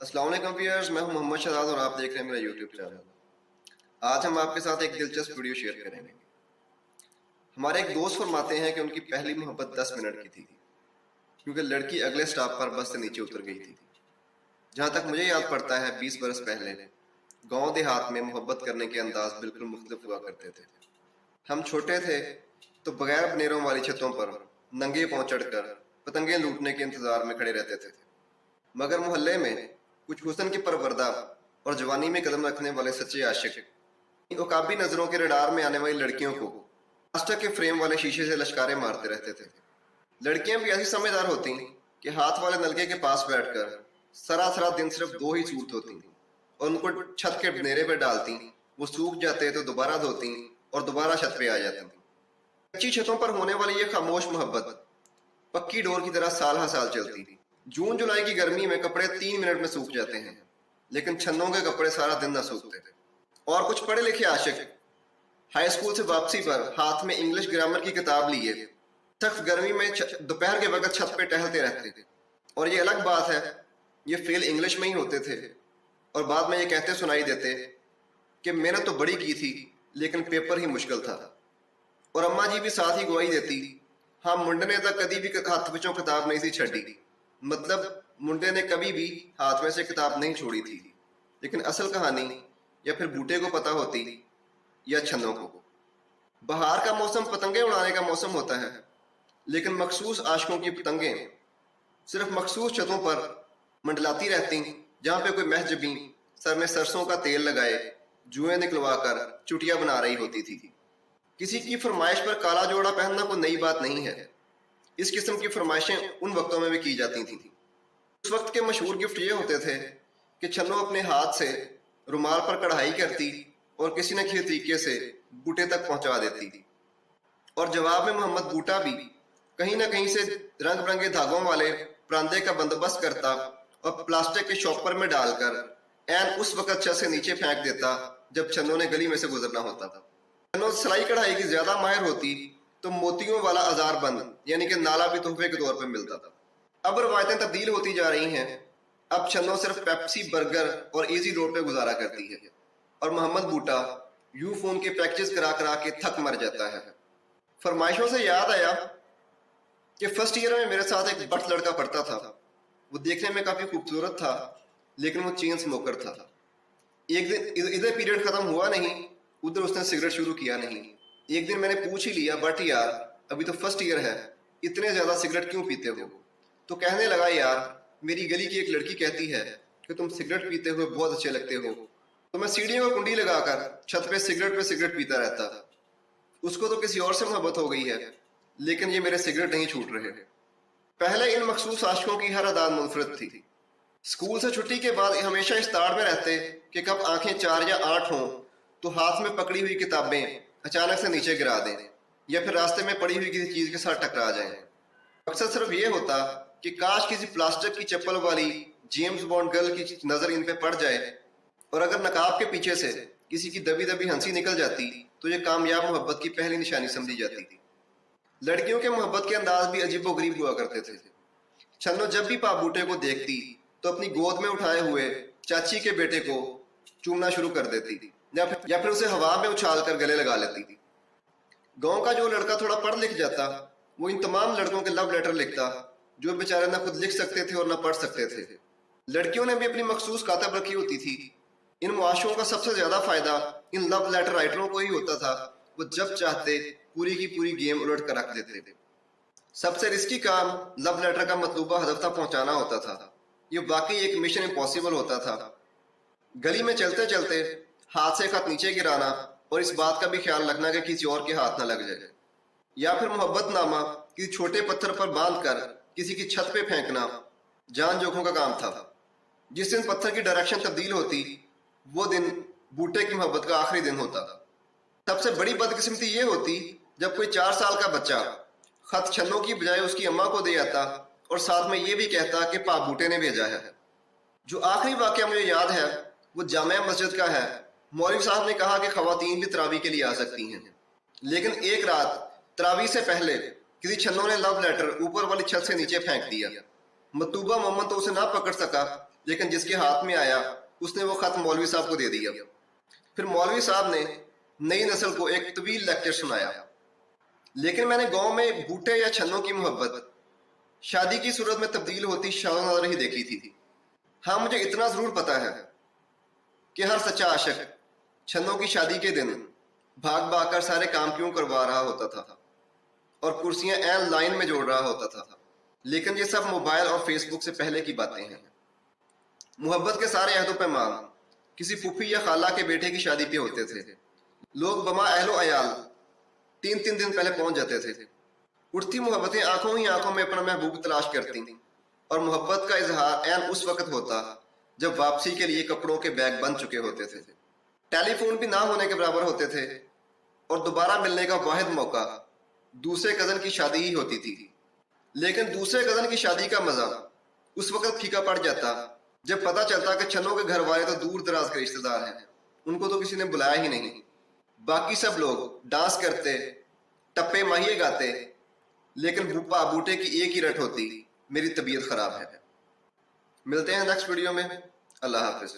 अस्सलाम वालेकुम व्यूअर्स, मैं हूं मोहम्मद शहजाद और आप देख रहे हैं मेरा यूट्यूब चैनल। आज हम आपके साथ एक दिलचस्प वीडियो शेयर करेंगे। हमारे एक दोस्त फरमाते हैं कि उनकी पहली मोहब्बत 10 मिनट की थी, क्योंकि लड़की अगले स्टॉप पर बस से नीचे उतर गई थी। जहां तक मुझे याद पड़ता है, 20 बरस पहले गांव देहात में मोहब्बत करने के अंदाज बिल्कुल मुख्तलिफ हुआ करते थे। हम छोटे थे तो बगैर बनेरों वाली छतों पर नंगे पांव चढ़कर पतंगे लूटने के इंतजार में खड़े रहते थे। मगर मोहल्ले में कुछ हुस्न की परवरदा और जवानी में कदम रखने वाले सच्चे आशिक उकाबी नजरों के रडार में आने वाली लड़कियों को प्लास्टिक के फ्रेम वाले शीशे से लश्कारे मारते रहते थे। लड़कियां भी ऐसी समझदार होती कि हाथ वाले नलके के पास बैठकर सरासरा दिन सिर्फ 2 ही सूट धोती और उनको छत के बनेरे पर डालती। वो सूख जाते तो दोबारा धोती और दोबारा छत पे आ जाती। कच्ची छतों पर होने वाली ये खामोश मोहब्बत पक्की डोर की तरह साल हर साल चलती थी। जून जुलाई की गर्मी में कपड़े 3 मिनट में सूख जाते हैं, लेकिन छन्नों के कपड़े सारा दिन न सूखते थे। और कुछ पढ़े लिखे आशिक हाई स्कूल से वापसी पर हाथ में इंग्लिश ग्रामर की किताब लिए सख्त गर्मी में दोपहर के वक्त छत पे टहलते रहते थे। और ये अलग बात है, ये फेल इंग्लिश में ही होते थे और बाद में ये कहते सुनाई देते कि मेहनत तो बड़ी की थी लेकिन पेपर ही मुश्किल था। और अम्मा जी भी साथ ही गवाही देती, हाँ मुंडे ने तो कभी भी हाथ पिछों किताब नहीं सी छड़ी, मतलब मुंडे ने कभी भी हाथ में से किताब नहीं छोड़ी थी। लेकिन असल कहानी या फिर बूटे को पता होती या छन्नों को। बहार का मौसम पतंगे उड़ाने का मौसम होता है, लेकिन मखसूस आशिकों की पतंगें सिर्फ मखसूस छतों पर मंडलाती रहती, जहाँ पे कोई महजबी सर में सरसों का तेल लगाए जुएं निकलवा कर चुटिया बना रही होती थी। किसी की फरमाइश पर काला जोड़ा पहनना कोई नई बात नहीं है। इस किस्म की फरमाइशें उन वक्तों में भी की जाती थी। उस वक्त के मशहूर गिफ्ट ये होते थे कि छन्नो अपने हाथ से रुमाल पर कढ़ाई करती और किसी न किसी तरीके से बूटे तक पहुंचा देती थी। और जवाब में मोहम्मद बूटा भी कहीं ना कहीं से रंग बिरंगे धागों वाले परांदे का बंदोबस्त करता और प्लास्टिक के शॉपर में डालकर एन उस वक्त छत से नीचे फेंक देता जब छन्नो ने गली में से गुजरना होता था। छन्नो सिलाई कढ़ाई की ज्यादा माहिर होती तो मोतियों वाला अजार बंद यानी कि नाला भी तोहफे के तौर पर मिलता था। अब रवायतें तब्दील होती जा रही हैं। अब छन्नो सिर्फ पेप्सी, बर्गर और इजी रोड पे गुजारा करती है और मोहम्मद बूटा यू फोन के पैकेजेस करा करा के थक मर जाता है। फरमाइशों से याद आया कि फर्स्ट ईयर में मेरे साथ एक बट लड़का पढ़ता था। वो देखने में काफी खूबसूरत था, लेकिन वो चेन स्मोकर था। एक दिन इधर पीरियड खत्म हुआ नहीं, उधर उसने सिगरेट शुरू किया नहीं। एक दिन मैंने पूछ ही लिया, बट यार अभी तो फर्स्ट ईयर है, इतने ज्यादा सिगरेट क्यों पीते हो? तो कहने लगा, यार मेरी गली की एक लड़की कहती है कि तुम सिगरेट पीते हुए बहुत अच्छे लगते हो, तो मैं सीढ़ियों को कुंडी लगाकर छत पे सिगरेट पीता रहता। उसको तो किसी और से मोहब्बत हो गई है, लेकिन ये मेरे सिगरेट नहीं छूट रहे। पहले इन मखसूस आशिकों की हर अदाद मुनफरद थी। स्कूल से छुट्टी के बाद हमेशा इस ताड़ में रहते कि कब आंखें 4 या 8 हों तो हाथ में पकड़ी हुई किताबें अचानक से नीचे गिरा दें या फिर रास्ते में पड़ी हुई किसी चीज के साथ टकरा जाएं। मकसद सिर्फ ये होता कि काश किसी प्लास्टिक की चप्पल वाली जेम्स बॉन्ड गर्ल की नजर इन पे पड़ जाए, और अगर नकाब के पीछे से किसी की दबी दबी हंसी निकल जाती तो ये कामयाब मोहब्बत की पहली निशानी समझी जाती थी। लड़कियों के मोहब्बत के अंदाज भी अजीबोगरीब हुआ करते थे। छन्नो जब भी पाबूटे को देखती तो अपनी गोद में उठाए हुए चाची के बेटे को चूमना शुरू कर देती या फिर उसे हवा में उछाल कर गले लगा लेती थी। गांव का जो लड़का थोड़ा पढ़ लिख जाता वो इन तमाम लड़कों के लव लेटर लिखता, जो बेचारे ना खुद लिख सकते थे और ना पढ़ सकते थे। लड़कियों ने भी अपनी मखसूस कातब रखी होती थी। इन मुआशरों का सबसे ज्यादा फायदा इन लव लेटर राइटरों को ही होता था। वो जब चाहते पूरी की पूरी गेम उलट कर रख देते थे। सबसे रिस्की काम लव लेटर का मतलूबा हदफ तक पहुंचाना होता था। ये वाकई एक मिशन इम्पॉसिबल होता था। गली में चलते चलते हाथ से खत नीचे गिराना और इस बात का भी ख्याल रखना कि किसी और के हाथ न लग जाए, या फिर मोहब्बतनामा किसी छोटे पत्थर पर बांध कर किसी की छत पे फेंकना जान जोखों का काम था। जिस दिन पत्थर की डायरेक्शन तब्दील होती वो दिन बूटे की मोहब्बत का आखिरी दिन होता। सबसे बड़ी बदकिस्मती ये होती जब कोई 4 साल का बच्चा खत छन्नों की बजाय उसकी अम्मा को दे आता और साथ में ये भी कहता कि पाप बूटे ने भेजा है। जो आखिरी वाकया मुझे याद है वो जामिया मस्जिद का है। मौलवी साहब ने कहा कि खवातीन भी तरावी के लिए आ सकती हैं, लेकिन एक रात तरावी से पहले किसी छन्नों ने लव लेटर ऊपर वाली छत से नीचे फेंक दिया। मतूबा मोहम्मद तो उसे ना पकड़ सका لیکن جس کے ہاتھ میں آیا اس نے وہ خط مولوی صاحب کو دے دیا۔ پھر مولوی صاحب نے نئی نسل کو ایک طویل لیکچر سنایا۔ لیکن میں نے گاؤں میں بوٹے یا چھنوں کی محبت شادی کی صورت میں تبدیل ہوتی شادی نظر ہی دیکھی تھی۔ ہاں مجھے اتنا ضرور پتا ہے کہ ہر سچا عاشق چھنوں کی شادی کے دن بھاگ بھاگ کر سارے کام کیوں کروا رہا ہوتا تھا اور کرسیاں عین لائن میں جوڑ رہا ہوتا تھا۔ لیکن یہ سب موبائل اور فیس بک سے پہلے کی باتیں ہیں۔ محبت کے سارے عہد و پیمان کسی پھوپھی یا خالہ کے بیٹے کی شادی پہ ہوتے تھے۔ لوگ بما اہل و عیال 3 دن پہلے پہنچ جاتے تھے۔ اٹھتی محبتیں آنکھوں ہی آنکھوں میں اپنا محبوب تلاش کرتی اور محبت کا اظہار عین اس وقت ہوتا جب واپسی کے لیے کپڑوں کے بیگ بن چکے ہوتے تھے، ٹیلی فون بھی نہ ہونے کے برابر ہوتے تھے اور دوبارہ ملنے کا واحد موقع دوسرے کزن کی شادی ہی ہوتی تھی۔ لیکن دوسرے کزن کی شادی کا مزہ اس وقت پھیکا پڑ جاتا جب پتہ چلتا کہ چھنوں کے گھر والے تو دور دراز کے رشتہ دار ہیں، ان کو تو کسی نے بلایا ہی نہیں۔ باقی سب لوگ ڈانس کرتے، ٹپے ماہیے گاتے، لیکن بوپا بوٹے کی ایک ہی رٹ ہوتی، میری طبیعت خراب ہے۔ ملتے ہیں نیکسٹ ویڈیو میں۔ اللہ حافظ۔